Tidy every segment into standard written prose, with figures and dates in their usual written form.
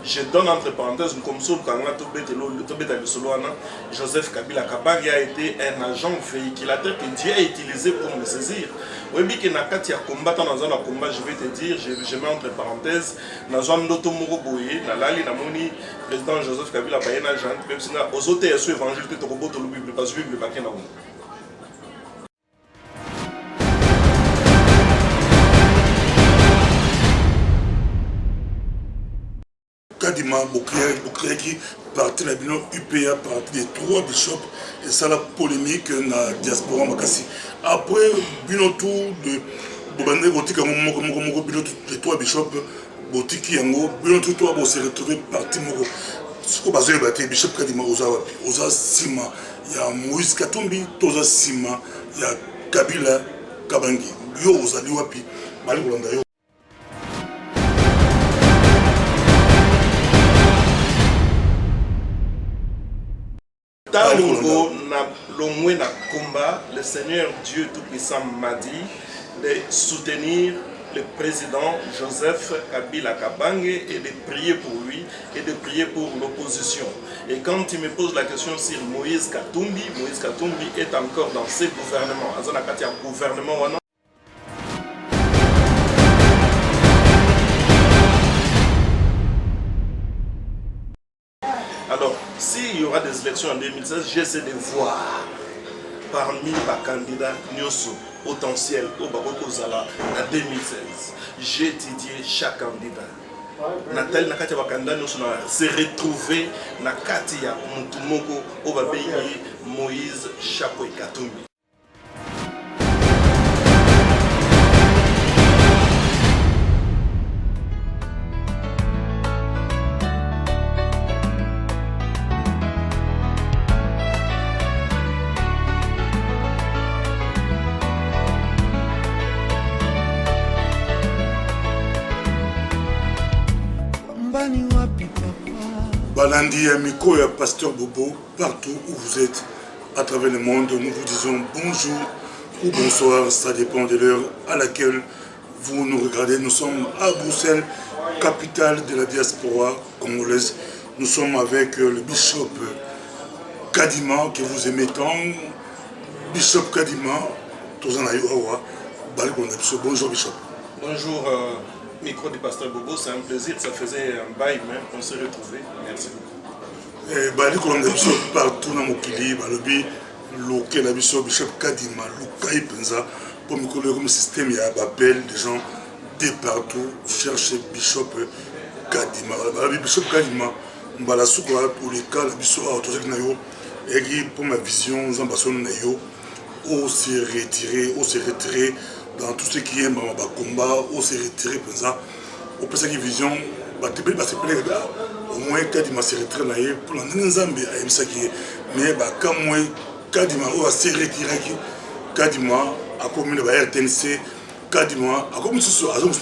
Je donne entre parenthèses, comme ça, Joseph Kabila Kabange a été un agent véhiculateur que Dieu a utilisé pour me saisir. Oui, mais qu'il y a combattant dans un combat, je vais te dire, je mets entre parenthèses, dans un Ndoto Moroboye, dans l'ali, dans mon président Joseph Kabila Bayena, même si aux autres évangile, tu te robot, tu le parce que Bible, pas qu'il y a. Kadima Boukriaki, parti de la bilan UPA, parti des 3 bishops, et ça la polémique dans la diaspora Makassi. Après, bilan tour de Bobandé Botika, les 3 bishops, Botiki Yango, bilan tout toi, se retrouver parti Moko. Ce qu'on va battre, Bishop Kadima Oza Sima, il y a Moïse Katumbi, Toza Sima, il y a Kabila Kabangi, Yo Oza Liwapi, Bali Bolanda Yo. Le Seigneur Dieu Tout-Puissant m'a dit de soutenir le président Joseph Kabila Kabange et de prier pour lui et de prier pour l'opposition. Et quand tu me poses la question sur Moïse Katumbi est encore dans ses gouvernements. Alors, s'il y aura des élections en 2016, j'essaie de voir parmi les candidats potentiels au Barokozala en 2016. J'ai étudié chaque candidat. Natal Nakati Wakanda s'est retrouvé na Katia Mutumoko au Babéi Moïse Chapoy Katumbi. Balandi Amiko et Pasteur Bobo, partout où vous êtes à travers le monde, nous vous disons bonjour ou bonsoir, ça dépend de l'heure à laquelle vous nous regardez. Nous sommes à Bruxelles, capitale de la diaspora congolaise. Nous sommes avec le bishop Kadima, que vous aimez tant. Bishop Kadima, bonjour bishop. Bonjour. Micro du pasteur Bobo, c'est un plaisir, ça faisait un bail, mais on s'est retrouvés. Merci beaucoup. Partout dans mon Mokili, le bishop Kadima, Lukai Penza, pour me coller comme système, il y a un appel des gens de partout chercher bishop Kadima. Bishop Kadima, pour les cas, la bishop et pour ma vision, on s'est retiré. Dans tout ce qui est combat, on s'est retiré pour ça. On peut cette vision, au moins Kadima s'est retiré pour la Nzambe à Msaki. Mais quand moi Kadima s'est retiré, Kadima a commis le RTNC, Kadima a commis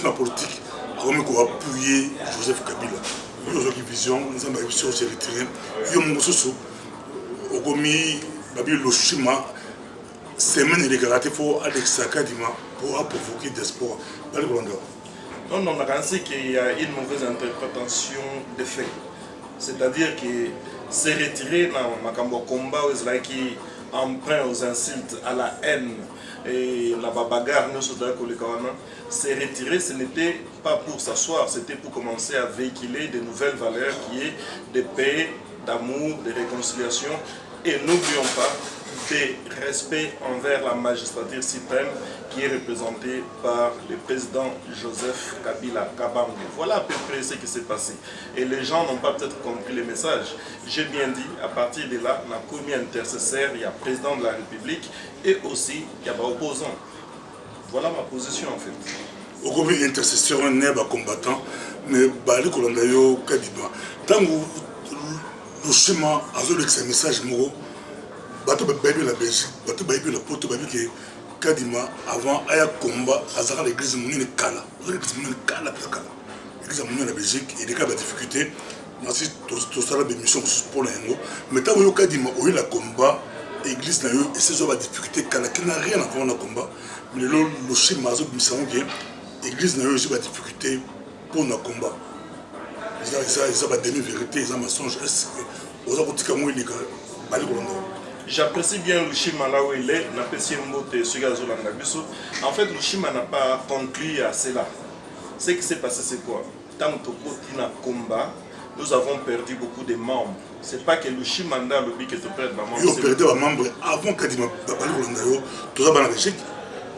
la politique, a commis appuyer Joseph Kabila. Nous avons une vision, Nzambe s'est retiré. Nous avons commis le schéma. Semaine de karaté pour Alexa Kadima pour provoquer des sports. Non, on a pensé qu'il y a une mauvaise interprétation des faits. C'est-à-dire que c'est retiré dans Makambo combat qui emprunt aux insultes, à la haine et la bagarre, c'est retiré, ce n'était pas pour s'asseoir, c'était pour commencer à véhiculer de nouvelles valeurs qui est de paix, d'amour, de réconciliation. Et n'oublions pas de respect envers la magistrature suprême qui est représentée par le président Joseph Kabila Kabange. Voilà à peu près ce qui s'est passé. Et les gens n'ont pas peut-être compris le message. J'ai bien dit, à partir de là, on a commis intercesseur, il y a président de la République et aussi il y a opposant. Voilà ma position en fait. Au commis intercesseur, on est combattant, mais Bali Kolandayo Kadima. Tant que le schéma a ce message, bateau baby la Belgique, bateau baby la Porto baby que Kadima avant aya combat à l'église Mounine Kala, l'église Mounine Kala l'église Mounine la Belgique et des cas de difficulté. Merci tout ça la mission pour les mots. Mais tant que Kadima a eu la combat, l'église n'a eu et ces autres difficultés Kala qui n'a rien à voir dans le combat. Mais le schéma de mission que l'église n'a eu aussi la difficulté pour le combat. ils ont demi-vérité, ils ont mensonge. Est-ce que vous avez dit que vous avez dit j'apprécie bien Lushima là où il est, en fait, Lushima n'a pas conclu à cela. Ce qui s'est passé, c'est quoi? Tant que Tina combat, nous avons perdu beaucoup de membres. C'est pas que Lushima a le but que tu perds maman. Ils ont perdu un membre avant que tu aies tout ça dans la Belgique.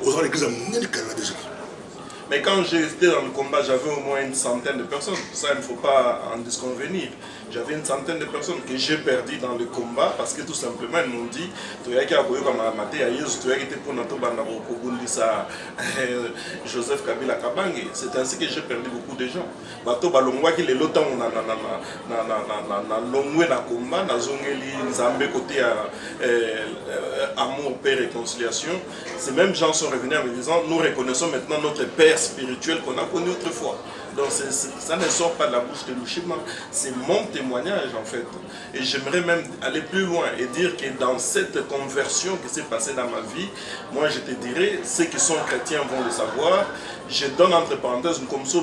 Vous avez l'église à déjà. Mais quand j'étais dans le combat, j'avais au moins une centaine de personnes. Ça, il ne faut pas en disconvenir. J'avais une centaine de personnes que j'ai perdues dans le combat parce que tout simplement, ils m'ont dit tu as été à Joseph Kabila Kabange. C'est ainsi que j'ai perdu beaucoup de gens. Bato balongwa ki lelo tango na longwe na combat na zongeli nzambe côté amour, paix, réconciliation. Ces mêmes gens sont revenus en me disant nous reconnaissons maintenant notre père spirituel qu'on a connu autrefois. Donc ça ne sort pas de la bouche de Lushima, c'est mon témoignage en fait. Et j'aimerais même aller plus loin et dire que dans cette conversion qui s'est passée dans ma vie, moi je te dirais, ceux qui sont chrétiens vont le savoir, je donne entre parenthèses, comme ça,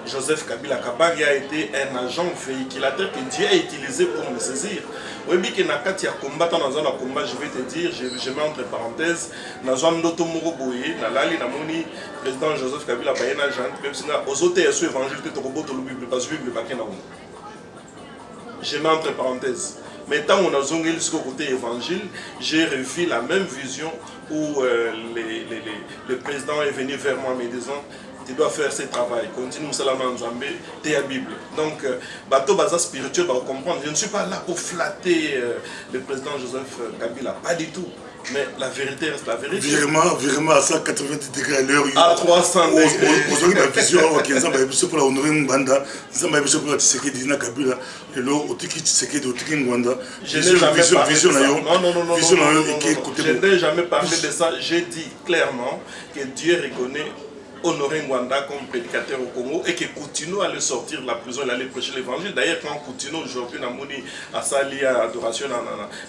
Joseph Kabila Kabange a été un agent véhiculateur que Dieu a utilisé pour me saisir. Oui, mais que Nakati a combattu dans un combat, je vais te dire, je mets entre parenthèses, Nazwan Notomoro Boye, Nalali, Namoni, président Joseph Kabila Bayena, Jean, même si aux autres évangéliques, tu as la Bible, parce que la Bible, je mets entre parenthèses. Mais tant qu'on a zongé jusqu'au côté évangile, j'ai revu la même vision où le président est venu vers moi en me disant tu dois faire ce travail, continue Salama Nzambe, tu es la Bible. Donc, bateau baza spirituel va comprendre. Je ne suis pas là pour flatter le président Joseph Kabila, pas du tout. Mais la vérité reste la vérité. Vraiment à 190 degrés à l'heure. À 300 degrés. Aujourd'hui, la vision, c'est pour la honorer Mbanda, c'est pour la Tshisekedi Dina Kabila, et là, au Tiki Tshisekedi, au Tiki Ngwanda. Je n'ai jamais parlé de ça. Non. Je n'ai jamais parlé de ça. J'ai dit clairement que Dieu reconnaît Honoré Ngwanda comme prédicateur au Congo et qui continue à le sortir de la prison et aller prêcher l'évangile. D'ailleurs, quand on continue aujourd'hui, à Sali, à adoration,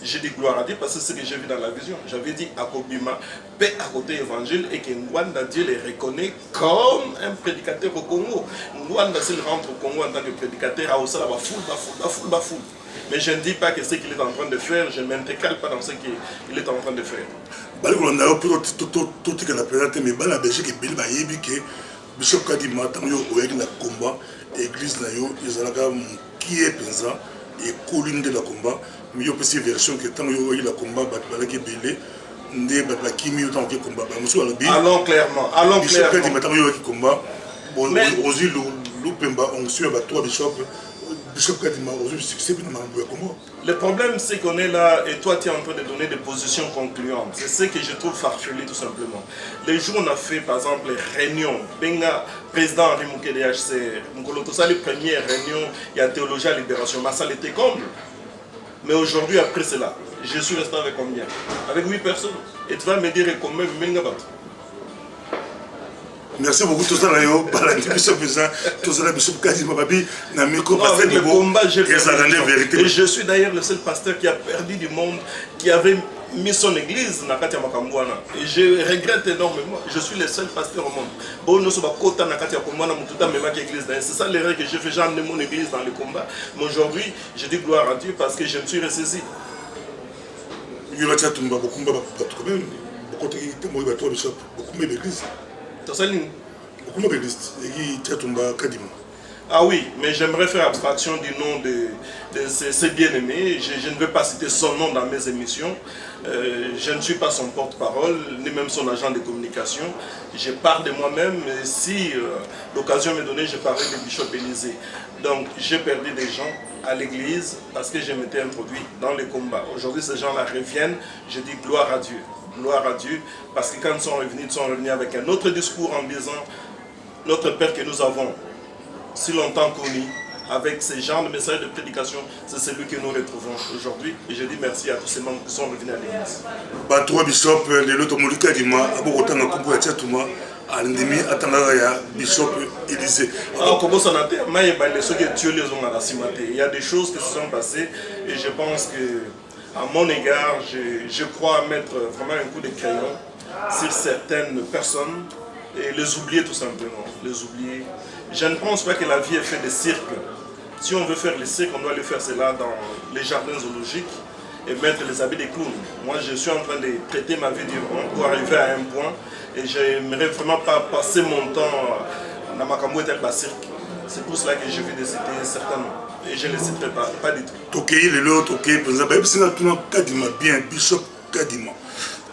j'ai dit gloire à Dieu parce que c'est ce que j'ai vu dans la vision. J'avais dit à Kobima, paix à côté évangile et que Ngwanda, Dieu les reconnaît comme un prédicateur au Congo. Ngwanda, s'il rentre au Congo en tant que prédicateur, à Osala, va foule. Mais je ne dis pas que ce qu'il est en train de faire, je ne m'intercale pas dans ce qu'il est en train de faire. Bali kolanda yo tout que la présenter mais bala Belgique et Bili bayebi que Bishop Kadima tant yo oyaki na combat église na yo ezalaka qui est penza et colline de la combat mais yo aussi version que tant yo oyaki la combat balaki belé ndé ba kimi yo tant que combat ba musu alobi allons clairement Bishop Kadima tant yo oyaki combat bon ozi lu pemba on suit ba trois Bishop Kadima ozi succès bina mambo ya Congo. Le problème, c'est qu'on est là et toi, tu es en train de donner des positions concluantes. C'est ce que je trouve farfelu, tout simplement. Les jours, on a fait, par exemple, les réunions. Benga, président Henri Mouké de HCR. Ngolo, ça, les premières réunions, il y a Théologie à Libération. Ma salle était comble. Mais aujourd'hui, après cela, je suis resté avec combien? Avec 8 personnes. Et tu vas me dire combien Benga bat. Merci beaucoup, tout ça là, tout ça là, Bishop Kadima Babi, n'a micro passé le combat, vérité. Et je suis d'ailleurs le seul pasteur qui a perdu du monde, qui avait mis son église dans Katia Makambouana. Et je regrette énormément, je suis le seul pasteur au monde. Bon, nous sommes à Kota Nakatia Kombouana, c'est ça l'erreur que j'ai fait, j'ai emmené mon église dans le combat. Mais aujourd'hui, je dis gloire à Dieu parce que je me suis ressaisi. Il y a beaucoup d'églises. Ah oui, mais j'aimerais faire abstraction du nom de ces bien-aimés. Je ne veux pas citer son nom dans mes émissions. Je ne suis pas son porte-parole, ni même son agent de communication. Je parle de moi-même, mais si l'occasion m'est donnée, je parlerai de Bishop Élysée. Donc j'ai perdu des gens à l'église parce que je m'étais introduit dans les combats. Aujourd'hui, ces gens-là reviennent. Je dis gloire à Dieu. Gloire à Dieu, parce que quand ils sont revenus avec un autre discours en disant notre Père que nous avons si longtemps connu, avec ce genre de message de prédication, c'est celui que nous retrouvons aujourd'hui. Et je dis merci à tous ces membres qui sont revenus à l'église. Bato Bishop, les autres Molika Dima, Abogota Nakumbu Tchatuma, Alendemi Atangaya, Bishop Élysée. Il y a des choses qui se sont passées et je pense que à mon égard, je crois mettre vraiment un coup de crayon sur certaines personnes et les oublier tout simplement. Les oublier Je ne pense pas que la vie est faite de cirque. Si on veut faire le cirque, on doit le faire cela dans les jardins zoologiques et mettre les habits des clowns. Moi, je suis en train de traiter ma vie durement pour arriver à un point et j'aimerais vraiment pas passer mon temps dans ma camouette avec le cirque. C'est pour cela que je vais décider certainement. Et je ne les citerai pas du tout. Ok, les autres, ok, par exemple, si on a Kadima bien, Bishop Kadima,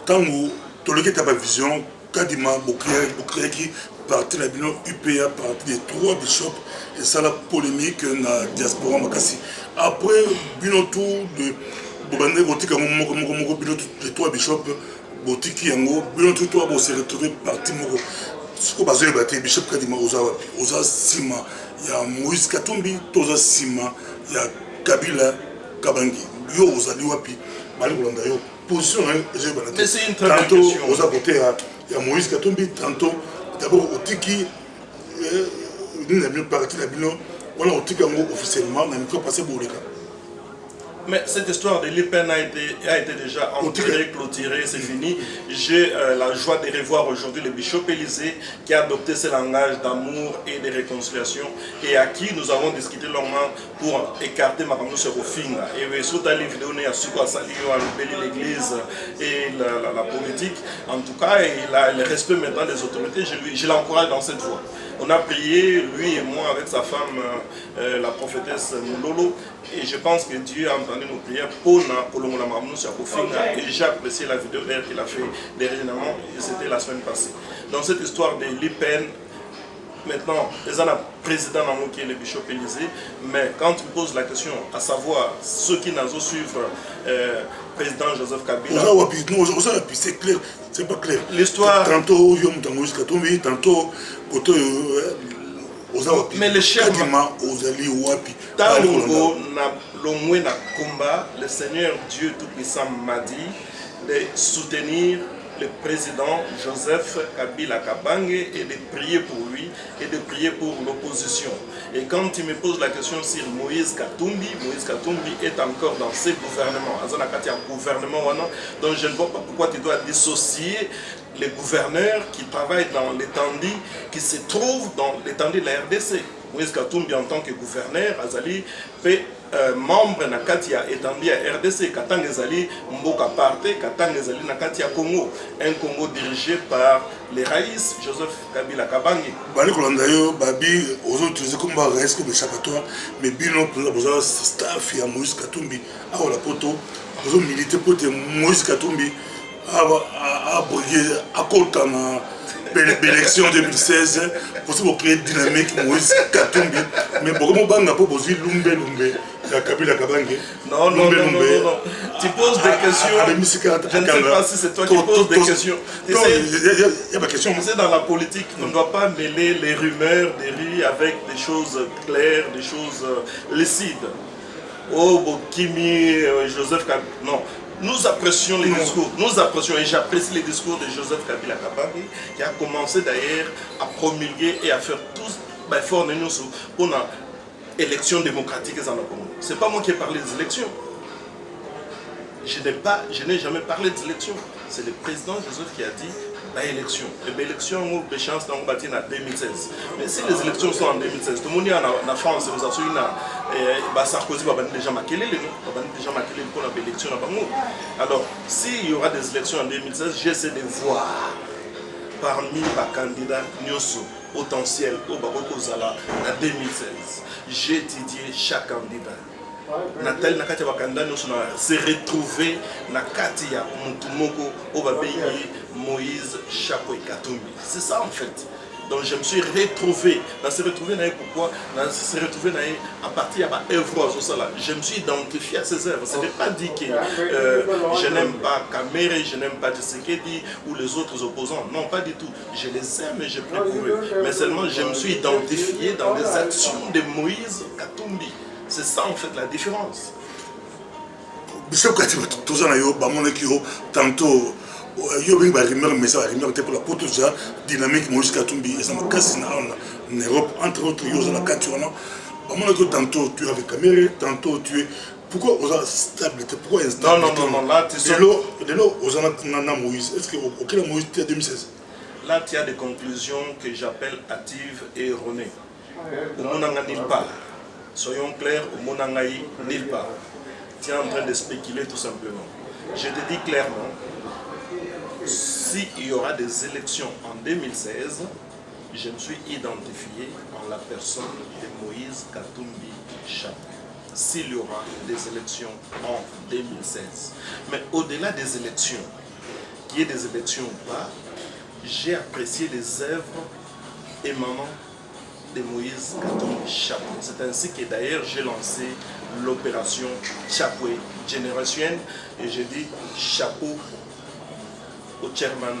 tant que tu as ta vision, Kadima, Bokriya qui parti la bilan UPA, parti des 3 bishops, et ça la polémique dans la diaspora Makassi. Après, bilan tour de Bobandé, Botika, les 3 bishops, Botiki Yango, bilan tout toi, se retrouver parti Moko. Ce que vous avez Bishop Kadima, Oza Sima, il y a Moïse Katumbi, Toza Sima, il y a Kabila Kabangi, Yo Oza Liwapi, Malikolanda Yo. Position, mais c'est une très bonne question. Oza côté, il y a Moïse Katumbi, tantôt, d'abord Otiki, nous avons parti la bilan, on a Otiki officiellement, on a mis passer pour les cas. Mais cette histoire de l'IPN a été déjà enterrée, clôturée, c'est fini. J'ai la joie de revoir aujourd'hui le bishop Élysée qui a adopté ce langage d'amour et de réconciliation et à qui nous avons discuté longuement pour écarter ma femme sur Ofinga. Et surtout les vidéos, il y a Suko Asali, l'église et la politique. En tout cas, il a le respect maintenant des autorités. Je l'encourage dans cette voie. On a prié, lui et moi, avec sa femme, la prophétesse Moulolo, et je pense que Dieu a entendu nos prières pour Kolongola Mamou sur Kofinga, et j'ai apprécié la vidéo d'ailleurs qu'il a fait dernièrement, et c'était la semaine passée. Dans cette histoire de l'IPN, maintenant, ils ont un président qui est le bishop Élysée, mais quand tu poses la question, à savoir ceux qui n'ont pas suivre président Joseph Kabila. C'est clair, c'est pas clair. L'histoire. Tantôt, tantôt, mais les chefs. Le Seigneur Dieu Tout-Puissant m'a dit de soutenir le président Joseph Kabila Kabange et de prier pour lui et de prier pour l'opposition. Et quand tu me poses la question sur Moïse Katumbi est encore dans ses gouvernements. Donc je ne vois pas pourquoi tu dois dissocier les gouverneurs qui travaillent dans l'étendue, qui se trouvent dans l'étendue de la RDC. Moïse Katumbi en tant que gouverneur, Azali fait membre na kati ya étendue à RDC, Katang Ezali Mboka Parte, Katang Ezali na kati ya Congo, un Congo dirigé par les Raïs, Joseph Kabila Kabange. Bali Kolanda yo, Babi, aux utilisé comme Raïs comme échappatoire, mais Bino, pour la staff, il y a Moïse Katumbi, à la poto, aux militaires pour Moïse Katumbi, à briguer, à Koltana. L'élection 2016, pour créer dynamique Moïse Katumbi, mais pour moi, on a proposé Lumbe, la Kabila Kabange. Non. Tu poses des questions. Je ne sais pas si c'est toi qui poses des questions. Non, il n'y a pas de question. Tu sais, dans la politique, on ne doit pas mêler les rumeurs des rues avec des choses claires, des choses lucides. Oh, Bokimi, Joseph Kabila. Non. Nous apprécions les discours, et j'apprécie les discours de Joseph Kabila Kabange qui a commencé d'ailleurs à promulguer et à faire tous fort pour l'élection démocratique. Ce n'est pas moi qui ai parlé des élections. Je n'ai jamais parlé des élections. C'est le président Joseph qui a dit l'élection. Et l'élection, les chances sont en 2016. Mais si les élections sont en 2016, tout le monde est en France, vous avez Sarkozy va déjà maquiller pour l'élection. Alors, s'il y aura des élections en 2016, j'essaie de voir parmi les candidats potentiels au Zala en 2016. J'ai étudié chaque candidat. Natal Nakati Wakanda nous se retrouver Nakati ya Mutumoko Obabeyi Moïse Chapo et Katumbi. C'est ça en fait. Donc je me suis retrouvé. Dans se retrouver pourquoi? Dans se retrouver à partir de œuvres. Je me suis identifié à ces œuvres. Ce n'est pas dit que je n'aime pas Kamere, je n'aime pas Tshisekedi ou les autres opposants. Non, pas du tout. Je les aime et je prie pour eux. Mais seulement je me suis identifié dans les actions de Moïse Katumbi. C'est ça en fait la différence. Bishop Katumbi, tout ça, tantôt, il y a une rumeur pour la potoja dynamique Moïse Katumbi et ça m'a cassé en Europe, entre autres, il y a la Katuana. Tantôt tu es avec Kamere, tantôt tu es. Pourquoi on a stabilité? Pourquoi instabilité? Non, là tu sais. De là, on a Moïse. Est-ce qu'auquel Moïse était en 2016? Là, tu as des conclusions que j'appelle hâtives et erronées. au Monanga nulle part. Soyons clairs, au Monangaï nulle part. Tu es en train de spéculer tout simplement. Je te dis clairement, s'il y aura des élections en 2016, je me suis identifié en la personne de Moïse Katumbi Chapuis. S'il y aura des élections en 2016. Mais au-delà des élections, qu'il y ait des élections ou pas, j'ai apprécié les œuvres émanant de Moïse Katumbi Chapuis. C'est ainsi que d'ailleurs j'ai lancé l'opération Chapuis générationnelle et j'ai dit chapeau au chairman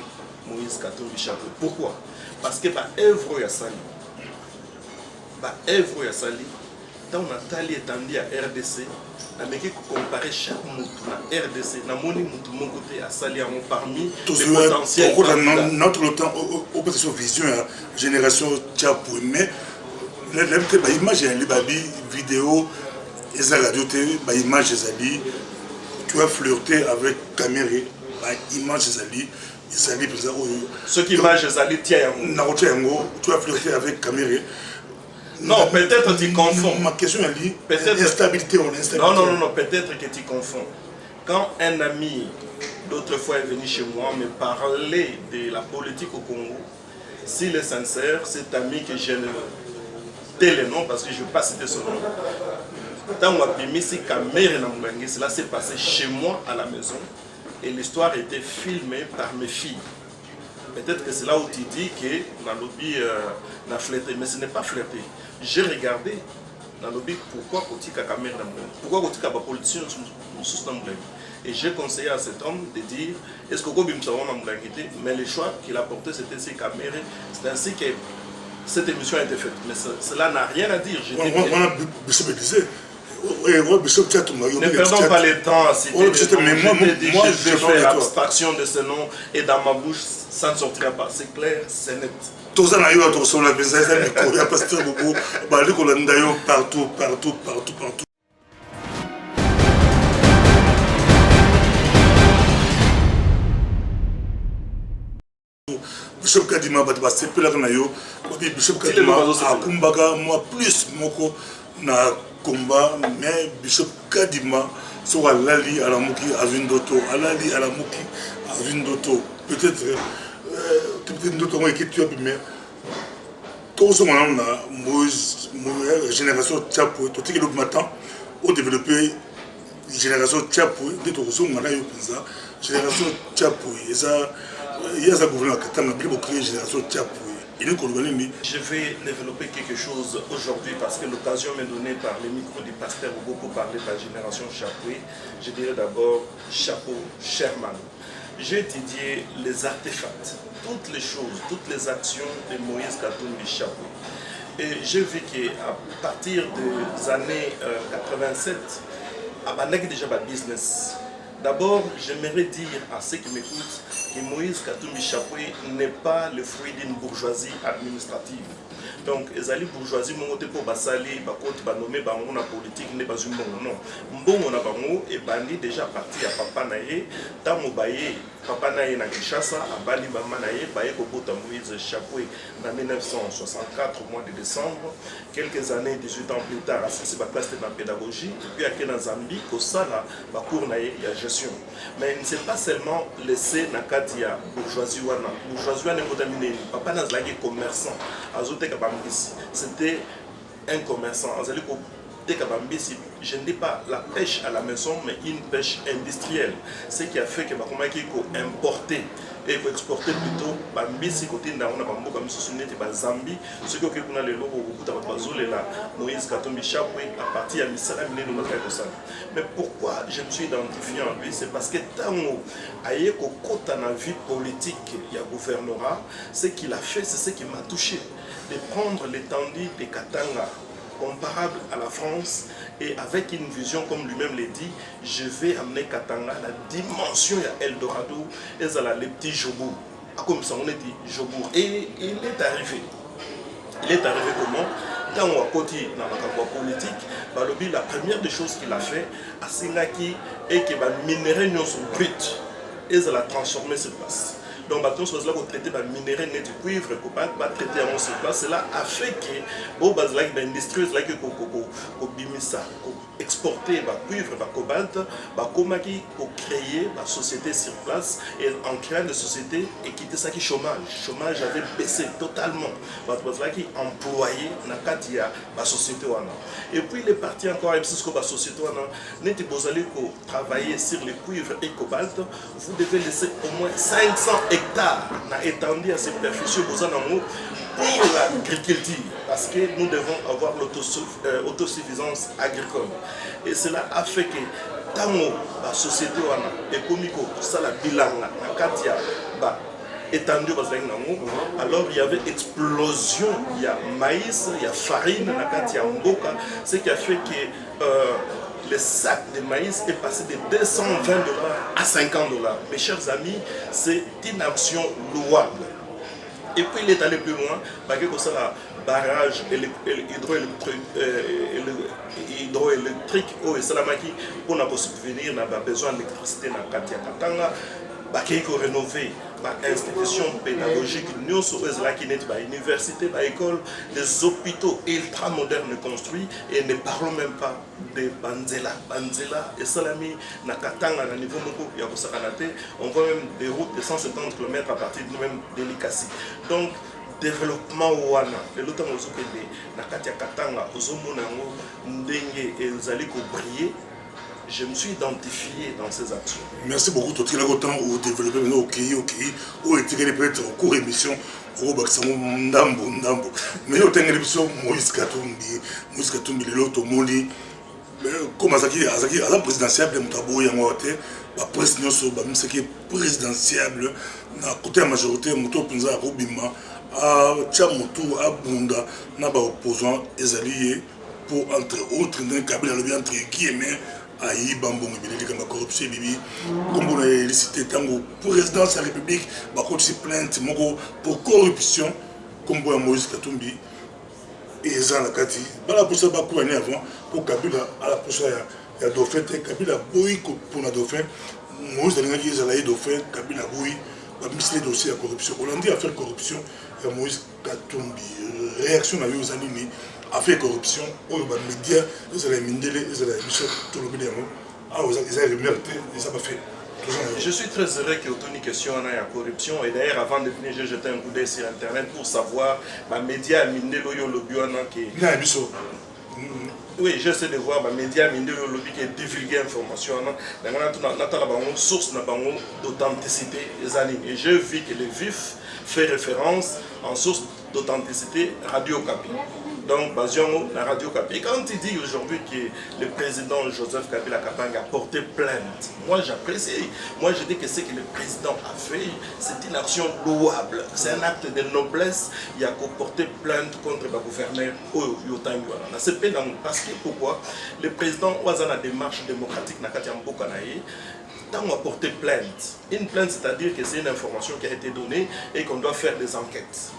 Moïse Katumbi Chapuis. Pourquoi? Parce que œuvre ya sali, œuvre ya sali, tant on a tali étendu à RDC, on a comparer chaque moutou à RDC, on a moni moutou mon côté à sali parmi les potentiels. Notre temps, au peut être vision génération Chapuis, mais l'image est les vidéo, les radio télé, l'image est ali, tu as flirté avec Caméré, l'image est ali. Ce qui m'a Zali Tia tu as flirté avec Caméré. Non, peut-être tu confonds. Ma question est liée. Peut-être l'instabilité ou l'instabilité. Non, peut-être que tu confonds. Quand un ami d'autrefois est venu chez moi me parler de la politique au Congo, s'il est sincère, cet ami que je ne tais le nom parce que je ne vais pas citer son nom. Tant que Caméré cela s'est passé chez moi à la maison. Et l'histoire était filmée par mes filles. Peut-être que c'est là où tu dis que dans le lobby n'a flirté, mais ce n'est pas flirté. J'ai regardé dans le lobby pourquoi Kotika Kamera, pourquoi Kotika pas politicien sous et j'ai conseillé à cet homme de dire est-ce que Kobi Msawa m'a mais le choix qu'il a porté c'était ces caméras. C'est ainsi que cette émission a été faite. Mais cela n'a rien à dire. Ne perdons pas le temps à citer mais moi, je vais faire abstraction de ce nom et dans ma bouche, ça ne sortira pas. C'est clair, c'est net. Tout ça, partout. Bishop Kadima, c'est plus là que Bishop Kadima, à Kumbaga, moi plus, moko, na combat, mais Bishop Kadima sera Lali à la Mouki à Vindoto, Lali à la Mouki à Vindoto. Peut-être d'autres mots qui tu as mais tout ce moment là, la génération Chapuis, tout ce qui est le matin, au développé génération Chapuis, de tout ce moment là, génération Chapuis, et ça, il y a un gouvernement qui a créé génération Chapuis. Je vais développer quelque chose aujourd'hui parce que l'occasion m'est donnée par les micros du pasteur pour beaucoup parler de la génération Chapuis. Je dirais d'abord chapeau Sherman. J'ai étudié les artefacts, toutes les choses, toutes les actions de Moïse Katumbi Chapuis. Et j'ai vu qu'à partir des années 87, il y a déjà un business. D'abord, j'aimerais dire à ceux qui m'écoutent que Moïse Katumbi Chapuis n'est pas le fruit d'une bourgeoisie administrative. Donc, les bourgeoisie, mon côté pour basali, bakoti banomé bango na politique ne bazu mbongo non. Mbongo na bango et bandi déjà parti à papa naye, tamo baye papa naye na Kinshasa, a bali bama naye, baye kobota Moïse Chapuis en 1964 au mois de décembre. Quelques années, 18 ans plus tard, assisté à classe de la pédagogie, et puis à Kena Zambie, Kosala, bakour naye ya gestion. Mais il ne s'est pas seulement laissé na kadia bourgeoisie wana. Bourgeoisie wana kodamine, papa na zlagi commerçant, azote kabam. C'était un commerçant. Je ne dis pas la pêche à la maison, mais une pêche industrielle. Ce qui a fait que il faut importer et il faut exporter plutôt Bambisi côté de la Zambie. Ce que nous avons Moïse Katumbi Chapuis à partir de Misala. Mais pourquoi je me suis identifié en lui? C'est parce que tant que dans la vie politique, il y a gouvernorat, ce qu'il a fait, c'est ce qui m'a touché. De prendre l'étendue de Katanga comparable à la France et avec une vision comme lui-même l'a dit, je vais amener Katanga à la dimension de Eldorado et à la les petits Jobour. Comme ça on a dit Jobour. Et il est arrivé. Il est arrivé comment? Quand on a côté dans la politique, la première des choses qu'il a fait, c'est qu'il et que les minéraux sont bruts et ça l'a transformé sur place. donc bateau soit là pour traiter le minerai net du cuivre pour pas traiter à mon sur place. Cela a fait que au base là l'industrie là que bimisa exporter le cuivre le cobalt comment qui pour créer la société sur place et en créant des sociétés et quitter ça qui chômage avait baissé totalement parce là qui employé na katia la société wana et puis les partis encore même si la société wana n'était pas allé travailler sur le cuivre et cobalt vous devez laisser au moins 500 hectares na étendue à superficie pour l'agriculture parce que nous devons avoir l'autosuffisance agricole et cela a fait que tango la société wana ekomiko ça la bilanga na katia ba étendu alors il y avait explosion il y a maïs il y a farine na katia mboka ce qui a fait que le sac de maïs est passé de $220 à $50. Mes chers amis, c'est une action louable. Et puis il est allé plus loin, parce que ça la barrage hydroélectrique au Salamaki pour ne pas subvenir n'a pas besoin d'électricité dans Katia Katanga, il faut rénover l'institution pédagogique, nous sommes la université, l'école, des hôpitaux ultra modernes construits et ne parlons même pas de Banzela et Salami, Nakatanga, à niveau Moko, on voit même des routes de 170 km à partir de même délicatie. Donc, développement wana et l'autre mozokende na katia katanga ozomona ngo ndenge ezaliko briller. Je me suis identifié dans ces actions. Merci beaucoup. Tout le temps où développer maintenant au pays, où étirer peut-être au cours émission, au Baxamo Ndambo. Mais au temps émission, Moïse Katumbi, l'autre Moli, comme Azaki, à la présidentielle de Moutabo Yamoate, la présidence sur ce qui est présidentiable, à côté de la majorité, Mouto Punza, Robima, à Tchamotou, à Bunda, n'a pas opposant, les alliés, pour entre autres, dans le Kabila, entre guillemets, ayi bambongo bileli kama corruption bibi comme on a licité tango président de la République ba ko ci plainte moko pour corruption comme boya Moïse Katumbi et ça la kati bala pour ça ba ko ani avant pour Kabila à la prochaine ya dauphin Kabila boyi pour la dauphin Moïse alinga ki ezala dauphin Kabila boyi ba misile dossier à corruption on dit affaire corruption ya Moïse Katumbi réaction na yo zanini affaire corruption, les médias, les médias, les émissions, tout le monde, ils ont remercié, ils ont fait. Je suis très heureux qu'il y ait une question à la corruption et d'ailleurs avant de venir j'ai jeté un coup d'œil sur internet pour savoir les médias mindé loyo lobby qui oui, j'essaie de voir les médias mindé loyo lobby qui divulguent l'information dans source d'authenticité et je vis que le VIF fait référence en source d'authenticité Radio Kapi. Donc, Bazion, la Radio Kapi. Quand il dit aujourd'hui que le président Joseph Kabila Kapanga a porté plainte, moi j'apprécie. Moi je dis que ce que le président a fait, c'est une action louable. C'est un acte de noblesse. Il y a qu'à porter plainte contre le gouverneur Yotangwana. Parce que pourquoi le président a la démarche démocratique tant on a porté plainte. Une plainte, c'est-à-dire que c'est une information qui a été donnée et qu'on doit faire des enquêtes.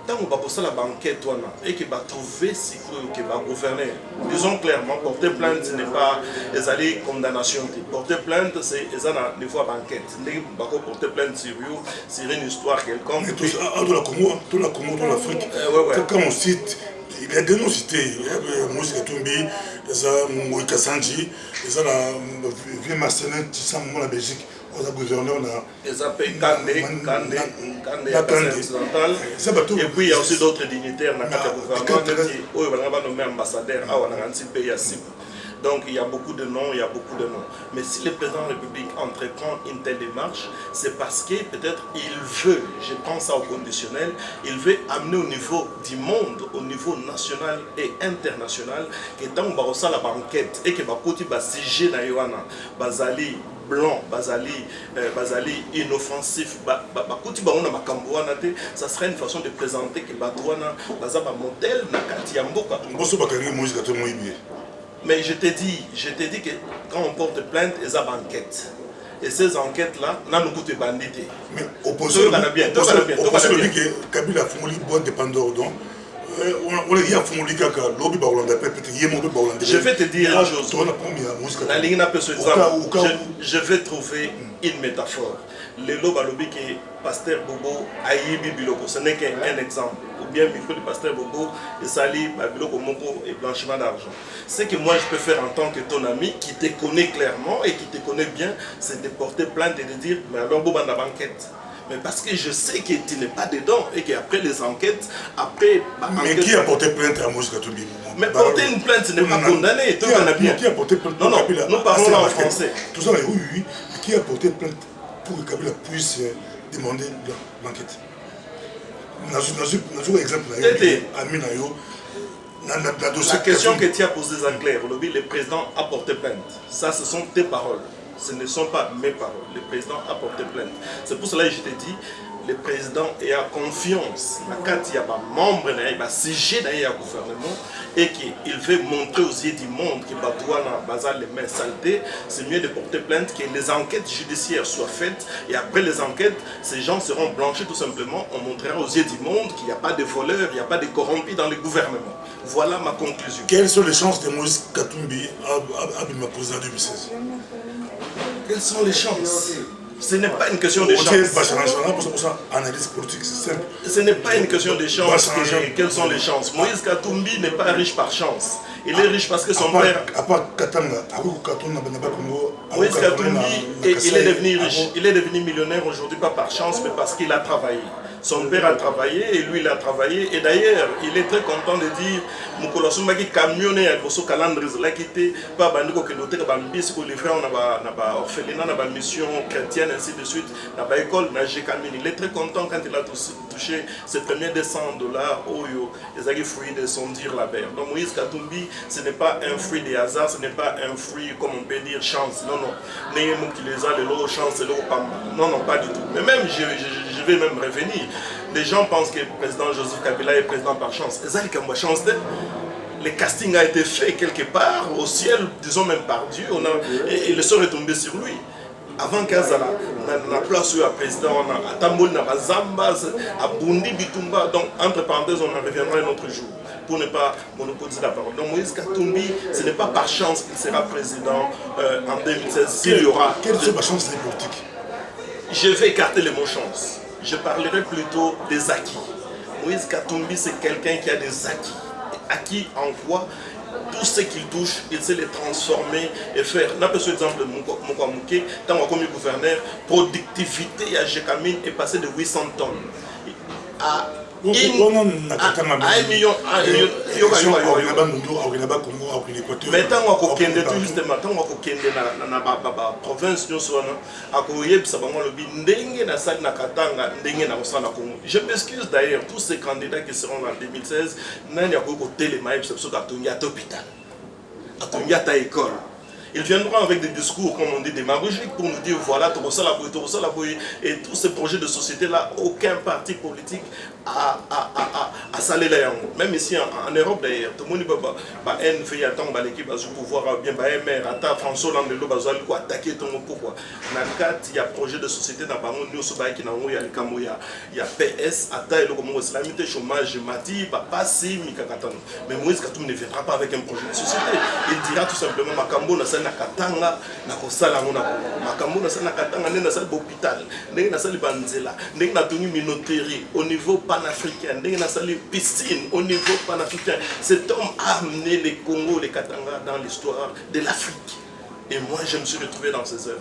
Tant on va poser la banquette et qu'il va trouver si qu'il va gouverner. Disons clairement, porter plainte n'est pas les allées condamnation. Porter plainte, c'est des fois banquette. On va porter plainte sur une histoire quelconque. Tout la Congo, dans l'Afrique, quand on cite, il y a des noms cités. Moïse Katumbi, Moïse Kassanji, la vieille Marcelin, qui sont la Belgique. On a gouverneur, on a Kandé, et puis il y a aussi d'autres dignitaires qui ont nommé ambassadeur à donc il y a beaucoup de noms, Mais si le président de la République entreprend une telle démarche, c'est parce que peut-être il veut, je pense ça au conditionnel, il veut amener au niveau du monde, au niveau national et international, que tant on va la banquette et que va côté siéger na Yohana, Bazali blanc, Bazali inoffensif, ça serait une façon de présenter que Batouana Bazaba modèle na Katiamboka. Mais je t'ai dit que quand on porte plainte, il y a des enquêtes. Et ces enquêtes-là, on a nous coûté bandité. Mais opposé, que Kabila a fait une bonne dépendance. Je vais te dire une chose. Je vais trouver une métaphore. Le loba lobi que pasteur Bobo ayibi biloko, ce n'est qu'un exemple. Ou bien micro du pasteur Bobo et sali biloko moko et blanchiment d'argent. Ce que moi je peux faire en tant que ton ami qui te connaît clairement et qui te connaît bien, c'est de porter plainte et de dire mais alors Bobo dans la banquette. Mais parce que je sais que tu n'es pas dedans et qu'après les enquêtes, après... Mais qui a porté plainte à Moïse Katumbi? Mais porter une plainte, ce n'est pas condamné. Qui a porté plainte? Non, non, nous parlons là en français. Tout ça, oui, oui. Qui a porté plainte pour que Kabila puisse demander l'enquête? Nous avons un exemple. La question que tu as posée en clair, le président a porté plainte. Ça, ce sont tes paroles. Ce ne sont pas mes paroles. Le président a porté plainte. C'est pour cela que je t'ai dit, le président a confiance. Quand il y a un membre, il y a un sujet dans le gouvernement et qu'il veut montrer aux yeux du monde qu'il doit avoir les mains saltées, c'est mieux de porter plainte, que les enquêtes judiciaires soient faites et après les enquêtes, ces gens seront blanchis tout simplement. On montrera aux yeux du monde qu'il n'y a pas de voleurs, il n'y a pas de corrompus dans le gouvernement. Voilà ma conclusion. Quelles sont les chances de Moïse Katumbi à ma président en 2016? Quelles sont les chances? Ce n'est pas une question de chance. Analyse politique, c'est simple. Ce n'est pas une question de chance. Quelles sont les chances? Moïse Katumbi n'est pas riche par chance. Il est riche parce que son père... Moïse Katumbi, il est devenu riche. Il est devenu millionnaire aujourd'hui, pas par chance, mais parce qu'il a travaillé. Son père a travaillé et lui il a travaillé. Et d'ailleurs, il est très content de dire Mukolo Soumaki camionné à Bosso Calandres, là qui était pas Bandiko que noté que Bambis, que les frères ont orphelinat, n'a mission chrétienne, ainsi de suite, n'a pas école, n'a Jékamine. Il est très content quand il a touché ses premiers $200 au yo, les agis fruits de son dire la paire. Donc Moïse Katumbi, ce n'est pas un fruit de hasard, ce n'est pas un fruit, comme on peut dire, chance. Non, non. N'est qui les a de l'eau chance et l'eau pamba. Non, non, pas du tout. Mais même, je vais même revenir. Les gens pensent que le président Joseph Kabila est président par chance. Chance. Le casting a été fait quelque part au ciel, disons même par Dieu, et le sort est tombé sur lui. Avant qu'Azala, on a place où le président, à Tambol, à Zamba, à Bundi, Bitumba. Donc, entre parenthèses, on en reviendra un autre jour pour ne pas monopoliser la parole. Donc, Moïse Katumbi, ce n'est pas par chance qu'il sera président en 2016. S'il y aura. Quelle est la chance des politiques? Je vais écarter le mot chance. Je parlerai plutôt des acquis. Moïse Katumbi, c'est quelqu'un qui a des acquis. Acquis en quoi? Tout ce qu'il touche, il sait les transformer et faire. On a besoin d'exemple de Moukouamouké, tant qu'on est gouverneur, productivité à Jékamine est passée de 800 tonnes à 1 million. Mais tant qu'on kende tout justement, tant qu'on kende na province nous sommes à Koyeb, ça va moi le bindenge na sac na katanga ndenge na osana Congo. Je m'excuse d'ailleurs tous ces candidats qui seront en 2016, n'ani a beaucoup télémaïb c'est ce qu'atongi à l'hôpital, atongi à école. Ils viendront avec des discours, comme on dit, démagogiques pour nous dire voilà, et tous ces projets de société-là, aucun parti politique a salé la yango. Même ici en Europe d'ailleurs, tout le monde peut fait attendre l'équipe à pouvoir bien maire, François Hollande va attaquer ton pourquoi. Il y a projet de société dans il y a PS, il y a chômage, Mati, Papa, Si, Mikakatano. Mais Moïse Katumbi ne viendra pas avec un projet de société. Il dira tout simplement Makambo na katanga na kosala ngona makambo na sana katanga ndenge na sala hôpital ndenge na sala banzela ndenge na tuni minoterie au niveau panafricain ndenge na sala piscine au niveau panafricain. Cet homme a amené les Congo, les Katanga dans l'histoire de l'Afrique et moi je me suis retrouvé dans ses œuvres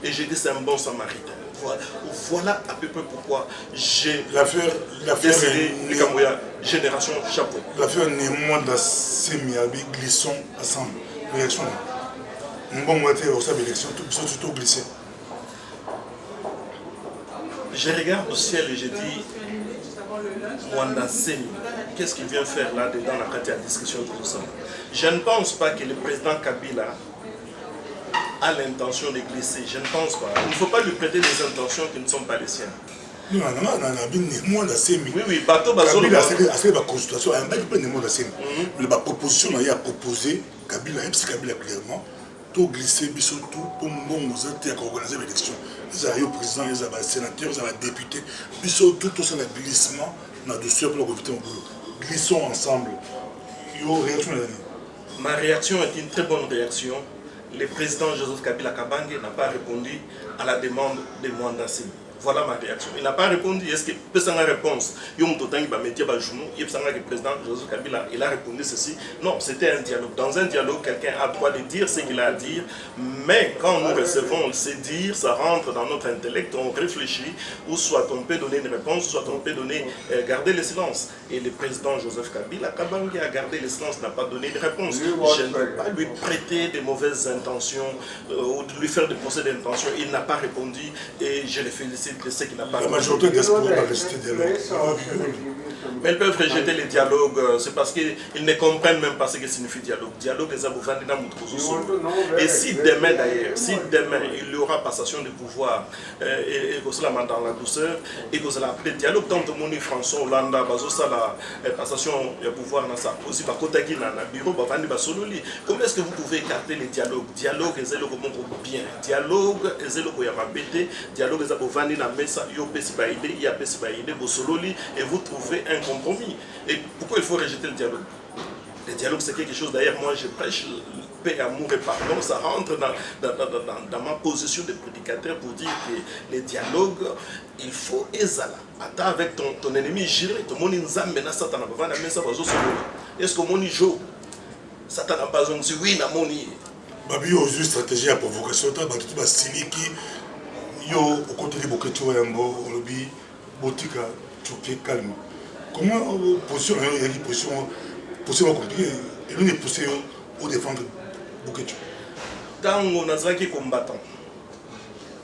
et j'ai dit c'est un bon samaritain. Voilà à peu près pourquoi j'ai décidé les Kamboya génération chapeau. L'affaire néanmoins dans ces miabi glissons ensemble réaction. Je regarde au ciel et je dis Wanda Semi, qu'est-ce qu'il vient faire là-dedans dans la discussion de tout ça? Je ne pense pas que le président Kabila a l'intention de glisser. Je ne pense pas. Il ne faut pas lui prêter des intentions qui ne sont pas les siennes. Oui, bateau Kabila a la consultation, mais la proposition a proposé Kabila, Kabila clairement, tout glisser, tout pour organiser l'élection. Ils ont le président, ils ont le sénateur, ils ont le député, tout ça, le glissement dans le dossier pour éviter un boulot. glissons ensemble. Réaction. Ma réaction est une très bonne réaction. Le président Joseph Kabila Kabange n'a pas répondu à la demande de Mwanda Nsimi. Voilà ma réaction. Il n'a pas répondu. Est-ce que peut une réponse? Le président Joseph Kabila, il a répondu ceci. Non, c'était un dialogue. Dans un dialogue, quelqu'un a le droit de dire ce qu'il a à dire. Mais quand nous recevons ces dire, ça rentre dans notre intellect, on réfléchit, ou soit on peut donner une réponse, soit on peut donner, garder le silence. Et le président Joseph Kabila Kabange a gardé le silence, n'a pas donné de réponse. Je ne peux pas lui prêter de mauvaises intentions ou de lui faire des procès d'intention. Il n'a pas répondu et je le félicite de ce qu'il n'a pas répondu. La majorité des espoirs va rejeter le dialogue. Mais ils peuvent rejeter les dialogues, c'est parce qu'ils ne comprennent même pas ce que signifie dialogue. Dialogue, et si demain d'ailleurs, si demain il y aura passation de pouvoir et que cela dans la douceur, et que cela après dialogue, tant que mon François Hollande, la passation de pouvoir dans ça, aussi par côté qui dans le bureau, comment est-ce que vous pouvez écarter les dialogues? Dialogue, c'est le bien. Dialogue, c'est le dialogue, c'est le na mesa yo pesi ba idée, il y a pesi ba idée, et vous trouvez un compromis. Et pourquoi il faut rejeter le dialogue? Le dialogue, c'est quelque chose, d'ailleurs, moi je prêche paix, amour et pardon, ça rentre dans ma position de prédicateur pour dire que les dialogues, il faut ezala. Attends avec ton ennemi géré, ton moni nzambe na satan na bavana mesa bazo solo. Est-ce que moni jo satan n'a pas besoin de dire oui na moni. Babi yo une stratégie à provocation, ta batu ba siliki yo au côté de Bokecho Yambo, on lobby botika choqué calme. Comment position une position compliquée et nous est poussé au défendre Bokecho. Quand on a zaki combattant.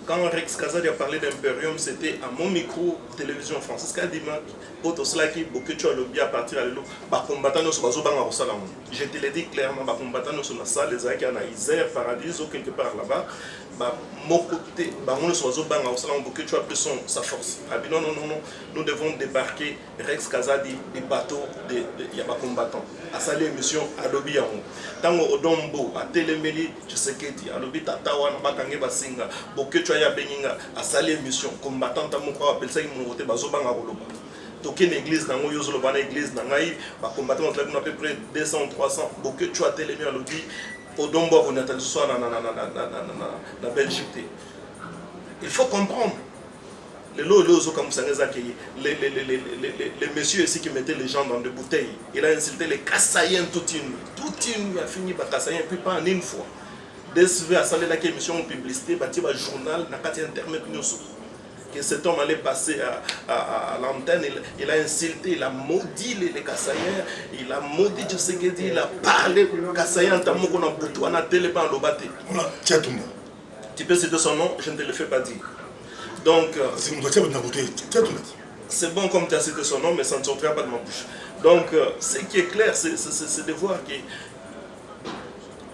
Quand Rex Kazadi a parlé d'Imperium, c'était à mon micro télévision française. À partir de je te l'ai dit clairement, les combattants sont dans la salle, les Zaki en Isère, Paradiso, quelque part là-bas. Mon côté, sa force. Non, nous devons débarquer Rex Kazadi des bateaux, il y a des combattants. À sa mission à Lobi Yango. Tango Odombo, à Téléméli, tu sais que dit, à Lobi Tatawa, Bakange Basinga, Bokecho ya Beninga, à sa mission, combattant Tamoko, appelle ça Imote, Bazobanga Roloba. Toqué une église, dans une église, dans un combattant, on a à peu près 200, 300, Bokecho à Téléméli, à Lobi, Odombo, on a entendu ça dans la Belgique. Il faut comprendre. Les messieurs ici qui mettaient les gens dans des bouteilles, il a insulté les Kassaïens toute une nuit. Toute une nuit a fini par Kassaïens, puis pas en une fois. DSV a salé la émission en publicité, bâti un journal, n'a pas internet. Que cet homme allait passer à l'antenne, il a insulté, il a maudit les Kassaïens, il a maudit Tshisekedi, il a parlé Kassaïens, notamment qu'on a boutou, on a télé en l'obaté. Tu peux citer son nom, je ne te le fais pas dire. Donc, c'est bon comme tu as cité son nom, mais ça ne sortira pas de ma bouche. Donc, ce qui est clair, c'est de voir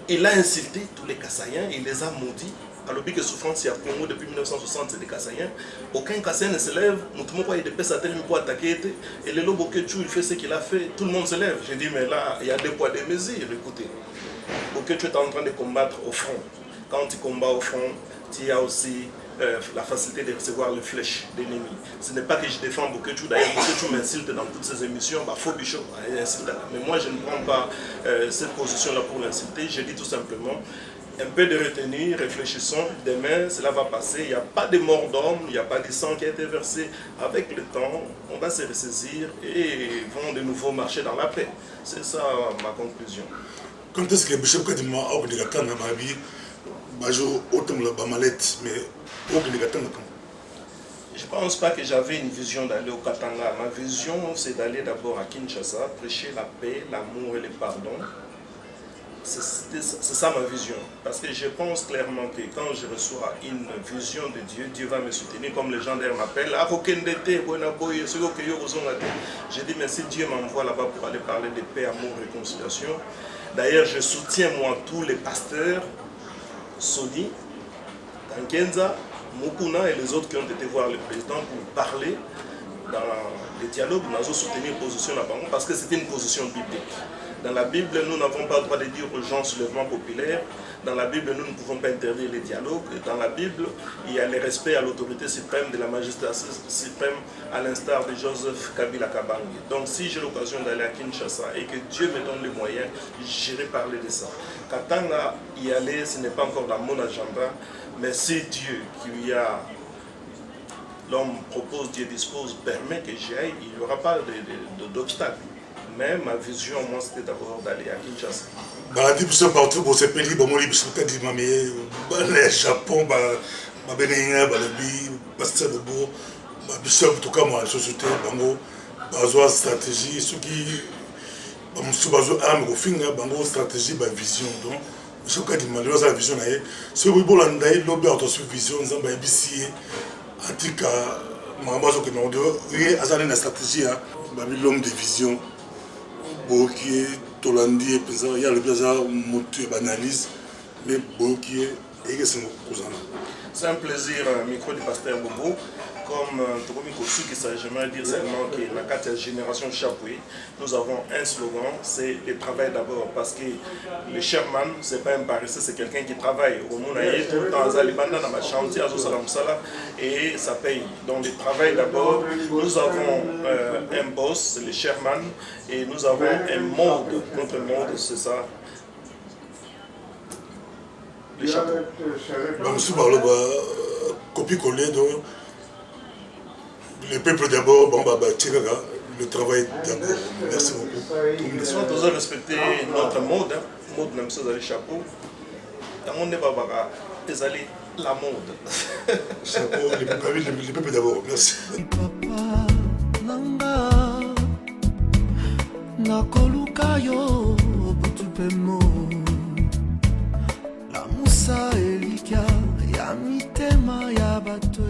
qu'il a insulté tous les Kassaïens, il les a maudits. Alors que souffrance il y a Congo depuis 1960, c'est des Kassaïens. Aucun Kassaïen ne se lève, nous tout il dépêche sa tête pour attaquer. Et le Bokecho, il fait ce qu'il a fait, tout le monde se lève. J'ai dit, mais là, il y a deux poids, deux mesures. Écoutez, Bokecho est en train de combattre au front. Quand tu combats au front, tu as aussi la facilité de recevoir les flèches d'ennemis. Ce n'est pas que je défends Bokecho, d'ailleurs Bokecho m'insulte dans toutes ses émissions, faux bichot, mais moi je ne prends pas cette position-là pour l'insulter, je dis tout simplement, un peu de retenue, réfléchissons, demain cela va passer, il n'y a pas de mort d'homme, il n'y a pas de sang qui a été versé, avec le temps on va se ressaisir et vont de nouveau marcher dans la paix. C'est ça ma conclusion. Quand est-ce que le bishop Kadima a organisé la canne à ma vie? Je ne pense pas que j'avais une vision d'aller au Katanga. Ma vision, c'est d'aller d'abord à Kinshasa, prêcher la paix, l'amour et le pardon. C'est ça ma vision. Parce que je pense clairement que quand je reçois une vision de Dieu, Dieu va me soutenir, comme les gens d'ailleurs m'appellent. Je dis, mais si Dieu m'envoie là-bas pour aller parler de paix, amour, réconciliation. D'ailleurs, je soutiens moi tous les pasteurs, Soni, Tankenza, Mukuna et les autres qui ont été voir le président pour parler dans les dialogues, nous avons soutenu une position là-bas parce que c'était une position biblique. Dans la Bible, nous n'avons pas le droit de dire aux gens soulèvement populaire. Dans la Bible, nous ne pouvons pas interdire les dialogues. Dans la Bible, il y a le respect à l'autorité suprême de la magistrature suprême, à l'instar de Joseph Kabila Kabange. Donc si j'ai l'occasion d'aller à Kinshasa et que Dieu me donne les moyens, j'irai parler de ça. Katanga y aller, ce n'est pas encore dans mon agenda, mais si Dieu qui a... L'homme propose, Dieu dispose, permet que j'y aille, il n'y aura pas d'obstacle. Mais ma vision, moi, c'était d'abord d'aller à Kinshasa. Baladi biso partout pour ce pays, bomoli biso kadi mamé, le Japon, ba benenga, balabi, pasteur bobo, ba biso en tout cas moi société bango, bazo stratégie, ceux qui ba musu bazo arme ko finga bango stratégie ba vision donc biso kadi malheureusement la vision naé, ce qui bolanda yi lobe auto vision nzamba ebisi antika mamazo que non de azana na stratégie hein, ba l'homme de vision boki tolandi et puis il y a le plaisir motu analyse mais boki et que c'est un plaisir micro du pasteur Bobo comme Tokomi Kosu qui s'agit dire seulement que la 4e génération Chapoué, nous avons un slogan, c'est le travail d'abord parce que le chairman, c'est pas un paresseux, c'est quelqu'un qui travaille au monde tout le temps à Libanda dans ma chantier à Zosalamsala et ça paye. Donc le travail d'abord, nous avons un boss, c'est le chairman et nous avons un mode, notre mode c'est ça. Les chapeaux. Copie-coller donc le peuple d'abord, bon, le travail d'abord. Merci beaucoup. Nous sommes tous à respecter notre mode, mode même ça les chapeaux. Dans mon débat, c'est la mode. Chapeau, le peuple d'abord. Merci. La musa elika ya mitema ya bato.